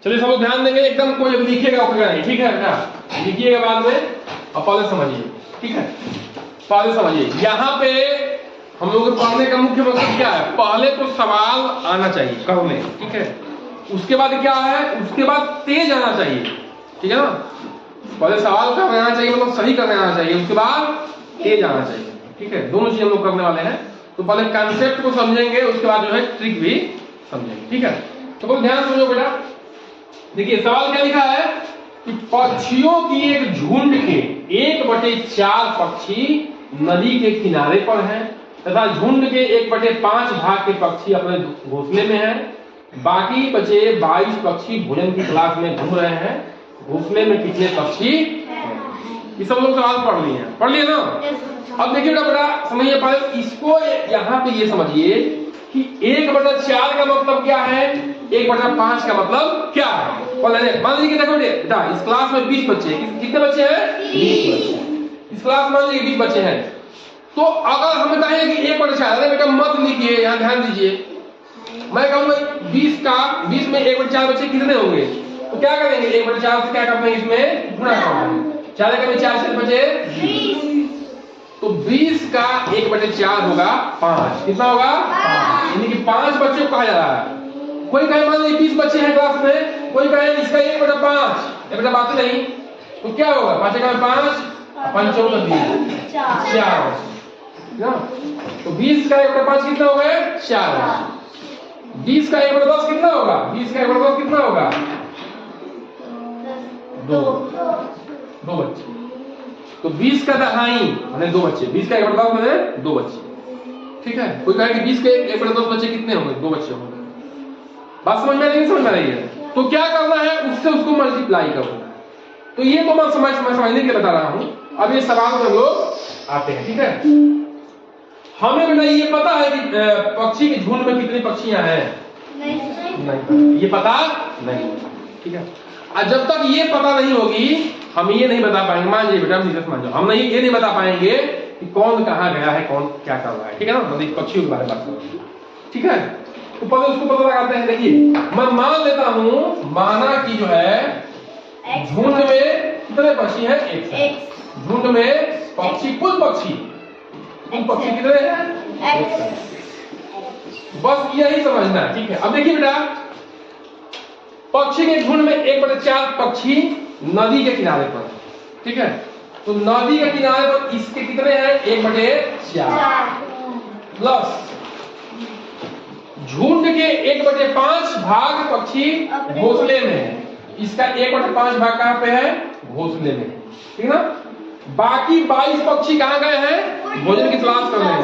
चलिए सब लोग ध्यान देंगे, एकदम कोई लिखिएगा नहीं, ठीक है बेटा, लिखिएगा बाद में और पहले समझिए, ठीक है। पहले समझिए, यहाँ पे हम लोग के पढ़ने का मुख्य मकसद क्या है, पहले तो सवाल आना चाहिए करने, ठीक है। उसके बाद क्या है, उसके बाद तेज आना चाहिए, ठीक है ना। पहले सवाल करने आना चाहिए, मतलब सही करने आना चाहिए, उसके बाद तेज आना चाहिए, ठीक है। दोनों चीज हम लोग करने वाले हैं। तो पहले कंसेप्ट को समझेंगे, उसके बाद जो है ट्रिक भी समझेंगे, ठीक है। तो बहुत ध्यान समझो बेटा। देखिए सवाल क्या लिखा है कि पक्षियों की एक झुंड के 1/4 पक्षी नदी के किनारे पर हैं तथा झुंड के 1/5 भाग के पक्षी अपने घोंसले में हैं। बाकी बचे 22 पक्षी भोजन की तलाश में घूम रहे हैं। घोंसले में कितने पक्षी हैं? ये सब लोग सवाल पढ़ लिए ना। अब देखिए बेटा समझिए, पहले इसको यहाँ पे ये समझिए कि 1/4 का मतलब क्या है, 1/5 का मतलब क्या है। मान लीजिए देखो बेटा, इस क्लास में 20 बच्चे, कितने बच्चे हैं? 20 बच्चे। इस क्लास में मान लीजिए 20 बच्चे हैं। तो अगर हमें कहें कि 1/4, अरे बेटा मत लिखिए, यहाँ ध्यान दीजिए। मैं कहूँगा 20 में 1/4 बच्चे कितने होंगे, तो क्या करेंगे, 1/4 से क्या करते हैं, इसमें गुणा करते हैं। 4 का 4 से बचे 20, तो 20 का 1/4 होगा 5। कितना होगा? 5। यानी कि 5 बच्चों को कहा जा रहा है। कोई कहे मान लीजिए 20 बच्चे हैं क्लास में, कोई कहे इसका 1/5, ये बेटा बात नहीं। तो क्या होगा, 5 का 5, 5 14 20, 4 ना। तो 20 का 1/5 कितना हो गया? 4। 20 का 1/10 कितना होगा? 20 का 1/10 कितना होगा? 2 बच्चे। तो 20 का 2.5 माने 2 बच्चे, 20 का 1/10 माने 2 बच्चे, ठीक है। कोई कहे कि 20 के 1/10 बच्चे कितने होंगे? 2 बच्चे होंगे। बात समझ में नहीं समझ में रही है? तो क्या करना है, उससे उसको मल्टीप्लाई करना है। तो ये तो मैं समझने के लिए बता रहा हूं। अब ये सवाल में लोग आते हैं, ठीक है। हमें बेटा ये पता है कि पक्षी के झुंड में कितनी पक्षियां हैं? नहीं, ये पता नहीं, ठीक है। और जब तक ये पता नहीं होगी हम ये नहीं बता पाएंगे। मान लीजिए बेटा मान जाओ, हम ये नहीं बता पाएंगे कि कौन कहाँ गया है, कौन क्या कर रहा है, ठीक है ना। मतलब पक्षियों के बारे में बात करेंगे, ठीक है। तो पहले उसको पता लगाते हैं। देखिए मैं मान लेता हूं, माना कि जो है झुंड में कितने पक्षी हैं? एक। झुंड में पक्षी, कुल पक्षी कितने हैं? बस यही समझना है, ठीक है। अब देखिए बेटा, पक्षी के झुंड में 1/4 पक्षी नदी के किनारे पर, ठीक है। तो नदी के किनारे पर इसके कितने हैं? 1/4 प्लस झुंड के 1/5 भाग पक्षी घोंसले में है। इसका 1/5 भाग कहां पे है? घोंसले में, ठीक है ना। बाकी 22 पक्षी कहां गए हैं? भोजन की तलाश कर रहे हैं,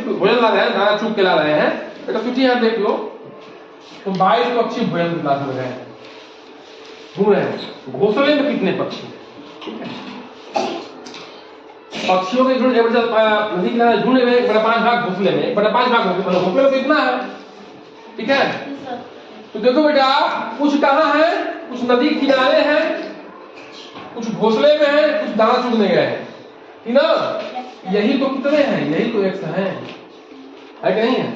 भोजन ला रहे हैं, दाना चुग के ला रहे हैं। बेटा सूची यहां देख लो, तो 22 पक्षी भोजन की तलाश में गए हैं, घूम रहे हैं। घोंसले में कितने पक्षी? ठीक है, पक्षियों के झुंड नदी किनारे झुंड में 1/5 भाग घोंसले में, 1/5 भाग घोंसले में कितना है? ठीक है। तो देखो बेटा, कुछ कहां है? कुछ नदी किनारे हैं, कुछ घोंसले में है, कुछ दाना चुगने गए हैं, ठीक ना। यही तो कितने हैं? यही तो एक्स है कि नहीं है?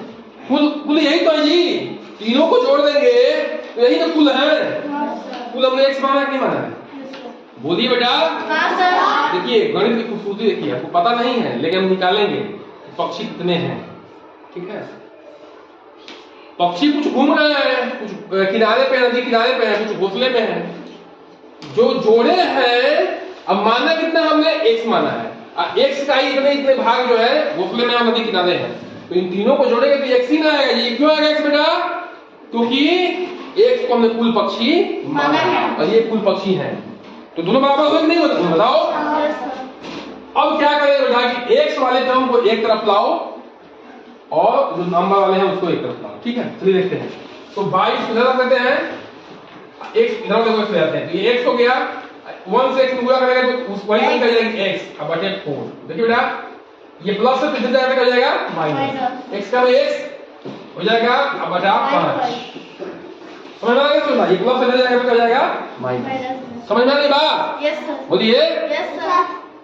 कुल यही तो है जी। तीनों को जोड़ देंगे तो यही तो कुल है। कुल हमने एक्स माना कि नहीं माना है? बोलिए बेटा। देखिए गणित की खूबसूरती देखिए, आपको पता नहीं है लेकिन हम निकालेंगे पक्षी कितने हैं, ठीक है। पक्षी कुछ घूम रहे हैं, कुछ किनारे पे, नदी किनारे पे है, कुछ घोंसले में है। जो जोड़े हैं, अब माना कितना हमने? एक्स माना है। एक्स का ही इतने भाग जो है घोंसले में नदी किनारे हैं, तो इन तीनों को जोड़ेंगे तो एक्स ही ना आएगा। ये क्यों आएगा एक्स बेटा? क्योंकि एक्स को हमने कुल पक्षी माना है और ये कुल पक्षी हैं, तो दोनों बराबर हो कि नहीं होता? बताओ। अब क्या करेंगे बेटा कि एक्स वाले टर्म को एक तरफ लाओ और जो नंबर वाले हैं उसको एक तरफ लाओ, ठीक है। चलिए देखते हैं। तो 22 इधर रख देते हैं, एक्स इधर ले जाते हैं, तो ये एक्स हो गया। 1 से x गुणा करेंगे तो उस वही संख्या जाएगी x अब बटे 4। देखिए बेटा, ये प्लस से कितने जाएगा? क्या जाएगा? माइनस। x का x हो जाएगा अब बटा 5। समझ में आ गया? तो ये प्लस से जाएगा तो क्या जाएगा? माइनस। समझ में आ रही बात? Yes sir. बोलिए। Yes sir.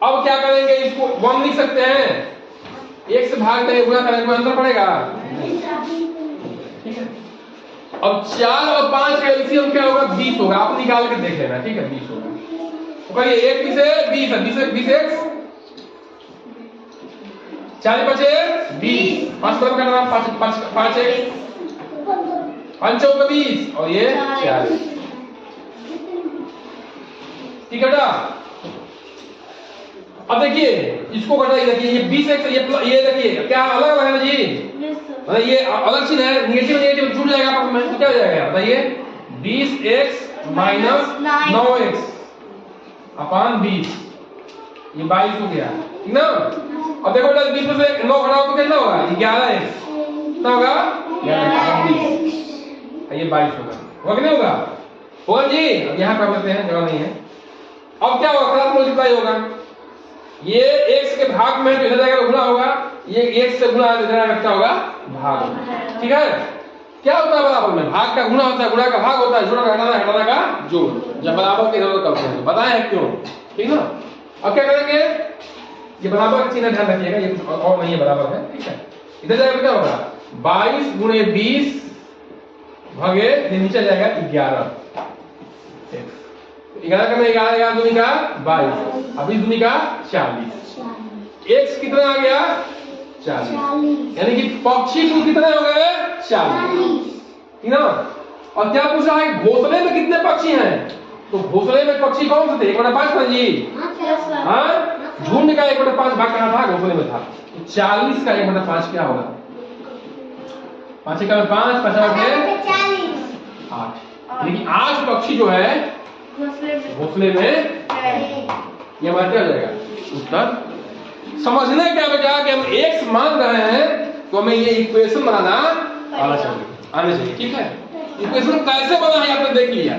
अब क्या करेंगे? इसको 1 लिख सकते हैं, x से भाग देंगे, गुणा करेंगे, कोई अंतर पड़ेगा? ठीक है। अब 4 और 5 का एलसीएम क्या होगा? 20 होगा। आप निकाल के देख लेना, ठीक है? 20 होगा। तो कहिए 1 20 है 20 है, 20 x 4 बचे 20, 5 तरफ करना, 5 x 5 चौका 20 और ये 40। ठीक है बेटा? अब देखिए इसको घटाइए, देखिए ये 20x ये देखिए क्या अलग अलग है ना जी? मतलब ये अलग चीज है, नेगेटिव नेगेटिव छूट जाएगा आपस में, तो क्या हो जाएगा बताइए? 20x माइनस 9x अपान 20, ये 22 हो गया, ठीक ना? अब देखो बेटा 20 में से 9 घटाओ तो कितना होगा? 11x, कितना होगा? 11x, ये 22 होगा कि नहीं होगा? होगा जी? अब यहाँ कर लेते हैं, जगह नहीं है। अब क्या होगा? क्रॉस मल्टीप्लाई होगा, ये x के भाग में इधर जाएगा गुणा होगा, ये x से गुणा इधर आएगा क्या होगा? भाग। ठीक है? क्या होता है बराबर में? भाग का गुणा होता है, गुणा का भाग होता है, जोड़ा का घटाना, घटाना का जोड़। जब बराबर के इधर करते हैं बताएं क्यों, ठीक ना? अब क्या करेंगे? ये बराबर का चिन्ह ध्यान रखिएगा, ये कुछ और नहीं है, बराबर है, ठीक है? इधर जाएगा क्या होगा? 22 गुणे 20 भागे नीचे जाएगा 11। 11 का में 11 दूनी का 22, अब इस दूनी का 40। x कितना आ गया? 40, यानी कि पक्षी कुल कितने हो गए? 40, ठीक ना? और क्या पूछा है? घोंसले में कितने पक्षी हैं? तो घोंसले में पक्षी कौन से थे? 1/5 था जी। हाँ, झुंड का 1/5 भाग कहाँ था? घोंसले में था। तो 40 का 1/5 क्या होगा? 5 का 5 50 8, लेकिन 8 पक्षी जो है घोंसले में ये हमारा क्या हो जाएगा? उत्तर। समझने क्या बेटा कि हम x मान रहे हैं तो हमें ये इक्वेशन बनाना आना चाहिए, ठीक है? इक्वेशन कैसे बना है आपने देख लिया।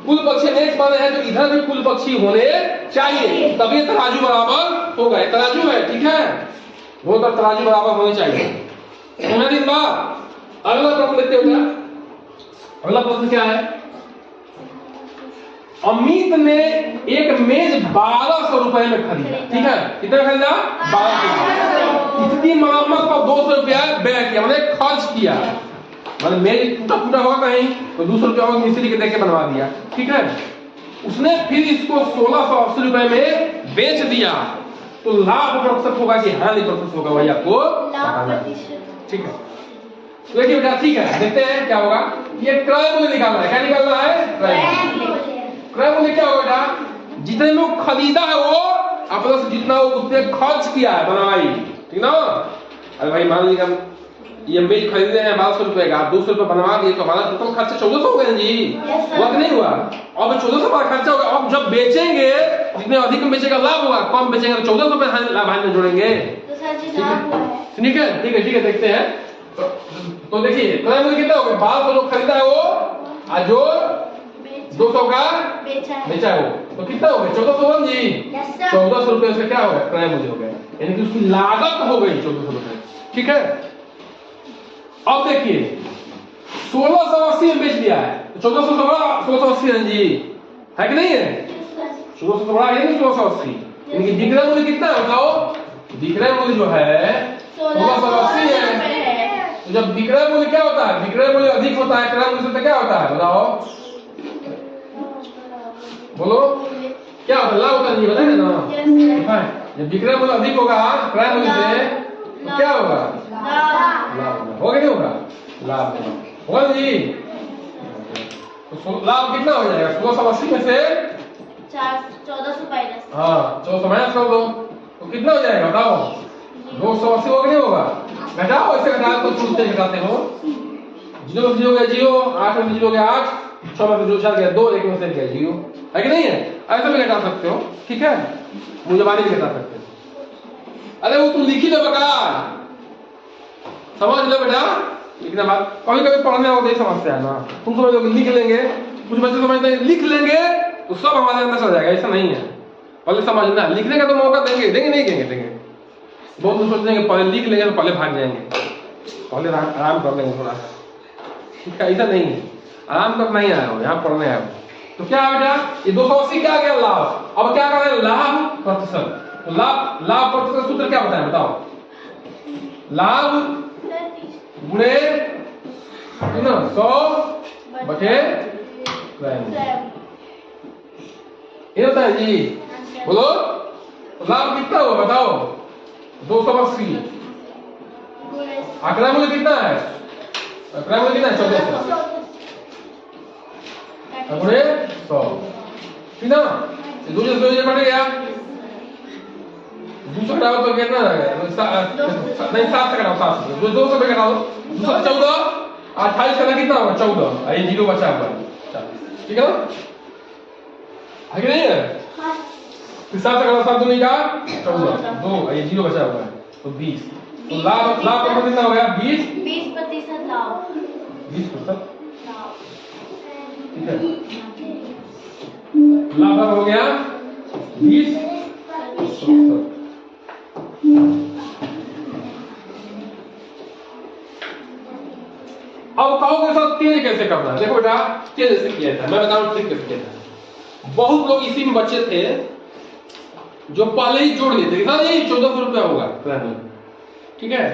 कुल पक्षी x माने हैं तो इधर भी कुल पक्षी होने चाहिए, तभी तराजू बराबर होगा। तराजू है, ठीक है? वो तो तराजू बराबर होने चाहिए। होने दिन बाद अगला प्रश्न देखते हो क्या? अगला प्रश्न क्या है? अमित ने एक मेज 1200 रुपए में खरीदा, ठीक है? कितना खरीदा? 1200। इसकी मरम्मत पर 200 रुपया व्यय किया, मतलब खर्च किया। मतलब मेज टूटा फूटा हुआ कहीं तो 200 रुपया मिस्त्री के देके बनवा दिया, ठीक है? उसने फिर इसको 1680 रुपए में बेच दिया, तो लाभ प्रतिशत होगा कि हानि प्रतिशत होगा, वही आपको बताना है, ठीक है? देखिए बेटा, ठीक है, देखते हैं क्या होगा। ये क्रय मूल्य निकालना है। क्या निकालना है? क्रय मूल्य क्या होगा बेटा? जितने में खरीदा है वो अपने से जितना वो उसने खर्च किया है बनवाई, ठीक ना? अरे भाई मान लीजिए हम ये मेज खरीदे हैं 1200 रुपए का, 200 रुपए बनवा दिए तो हमारा टोटल खर्चा 1400 हो गया जी। हुआ कि नहीं हुआ? अब 1400 का खर्चा होगा। अब जब बेचेंगे जितने अधिक में बेचेगा लाभ होगा, कम बेचेंगे तो 1400 रुपए लाभ में जोड़ेंगे। ठीक है, ठीक है, ठीक है, देखते हैं। तो देखिए क्रय मूल्य कितना हो गया? 1200 जो खरीदा है वो और जो 200 का बेचा है वो, तो कितना हो गया? 1400 जी। 1400 रुपए उसका क्या हो गया? क्रय मूल्य हो गया, यानी कि उसकी लागत हो गई 1400 रुपए, ठीक है? अब देखिए 1680 में बेच दिया है, तो 1400 से बड़ा 1680 है जी, है कि नहीं है? 1600 से बड़ा है नहीं 1680, यानी कि विक्रय मूल्य कितना है बताओ? विक्रय मूल्य जो है 1680 है। तो जब विक्रय मूल्य क्या होता है? विक्रय मूल्य अधिक होता है क्रय मूल्य से, तो क्या होता है बताओ? बोलो क्या होता है? लाभ होता है जी, बताए ना? जब विक्रय मूल्य अधिक होगा क्रय मूल्य से तो क्या होगा? लाभ होगा, नहीं होगा? लाभ होगा जी। तो लाभ कितना हो जाएगा? 1680 में से 1400 माइनस, हाँ 1400 माइनस कर दो तो कितना हो जाएगा बताओ? 280 होगा नहीं होगा? घटाओ, ऐसे घटा तो छूटते घटाते हो। 0 0 गया 0, 8 में 0 गया 8, 6 में 2 4 गया 2, 1 में से गया 0, है कि नहीं है? ऐसा भी घटा सकते हो, ठीक है? मूल्यवानी भी घटा सकते हो। अरे वो तुम लिखी लो बका, समझ लो बेटा। लिखना बात कभी कभी पढ़ने आओ नहीं समझते है ना, तुम समझ लो लिख लेंगे, कुछ बच्चे समझते हैं लिख लेंगे तो सब हमारे अंदर चल जाएगा, ऐसा नहीं है। पहले समझना, लिखने का तो मौका देंगे नहीं देंगे। बहुत लोग सोचते हैं कि पहले लिख लेंगे तो पहले भाग जाएंगे, पहले आराम कर लेंगे थोड़ा सा, ठीक है? ऐसा नहीं है, आराम तक नहीं आया हो, यहाँ पढ़ने आया हो। तो क्या है बेटा? ये 280 क्या आ गया? लाभ। अब क्या कर रहे हैं? लाभ प्रतिशत। तो लाभ प्रतिशत सूत्र क्या बताएं बताओ? लाभ गुणे 100 बटे प्राइम। ये होता है जी, बोलो लाभ कितना हुआ बताओ? 280। आंकड़ा मूल्य कितना है? आंकड़ा मूल्य कितना है? 1400 गुणे 100, ठीक ना? 200 से कट गया, 200 घटाओ तो कितना आ गया? नहीं 7 से घटाओ, 7 से 200 पे घटाओ 214, 28 का कितना होगा? 14, ये जीरो बचा हुआ है, ठीक है ना? है कि नहीं है? फिर 7 से घटाओ, 7 दूनी का 14, 2 ये जीरो बचा हुआ है तो 20। तो लाभ का कितना हो गया? 20% लाभ, 20%, ठीक है? लाभ हो गया 20%। अब कहोगे सर तेज कैसे करना है? देखो बेटा तेज कैसे किया था, मैं बताऊं ट्रिक कैसे किया था। बहुत लोग इसी में बच्चे थे जो पहले ही जोड़ लेते थे, सर ये 1400 रुपया होगा प्राइमरी, ठीक है?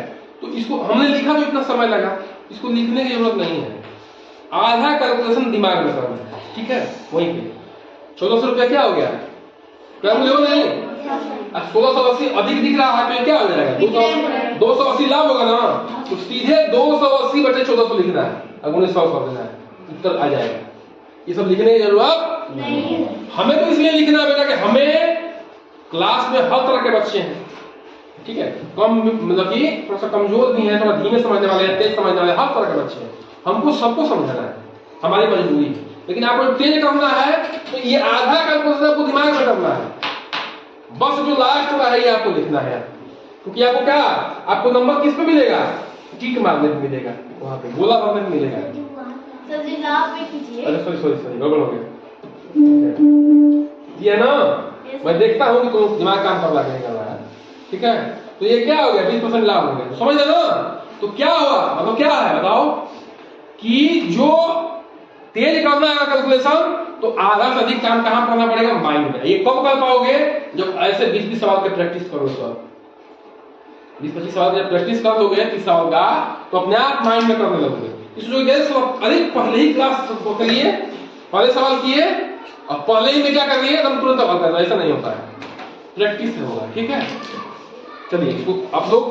तो इसको हमने लिखा तो इतना समय लगा, इसको लिखने की जरूरत नहीं है, आधा कैलकुलेशन दिमाग में करना है, ठीक है? वहीं पे 1400 रुपया क्या हो गया? प्राइमरी हो नहीं, 1680 अधिक दिख रहा है तो क्या हो जाएगा? 280 लाभ होगा ना, तो सीधे 280 बटे 1400 लिखना है, अब 1900 कर देना है, उत्तर आ जाएगा। ये सब लिखने की जरूरत नहीं है। हमें तो इसलिए लिखना है बेटा कि हमें क्लास में हर तरह के बच्चे हैं, ठीक है? कम मतलब कि थोड़ा सा कमजोर भी है, थोड़ा धीमे समझने वाले हैं, तेज समझने वाले, हर तरह के बच्चे हैं, हमको सबको समझाना है, हमारी मजबूरी है। लेकिन आपको तेज करना है तो ये आधा कैलकुलेशन आपको दिमाग में करना है, बस जो लास्ट में है ये आपको लिखना है, क्योंकि आपको क्या, आपको नंबर किस पे मिलेगा? टिक मारने पे मिलेगा, वहां पे गोला मारने पे मिलेगा। सर जी लाभ पे कीजिए। अरे सॉरी गड़बड़ हो गया, ये ना मैं देखता हूँ कि तुम दिमाग काम कर रहा है, ठीक है? तो ये क्या हो गया? 20% लाभ हो गया, समझ लेना। तो क्या हुआ मतलब क्या है बताओ कि जो तेज करना है कैलकुलेशन तो आधा से अधिक काम कहां करना पड़ेगा? माइंड में। ये कब कर पाओगे? जब ऐसे 20-20 सवाल के प्रैक्टिस करो, तो 20-25 सवाल जब प्रैक्टिस कर लोगे 30 सवाल का तो अपने आप माइंड में करने लगोगे। इसलिए अरे पहले ही क्लास के लिए पहले सवाल किए और पहले ही में क्या कर लिए एकदम तुरंत हल करना, ऐसा नहीं होता है, प्रैक्टिस से होगा, ठीक है? चलिए इसको आप लोग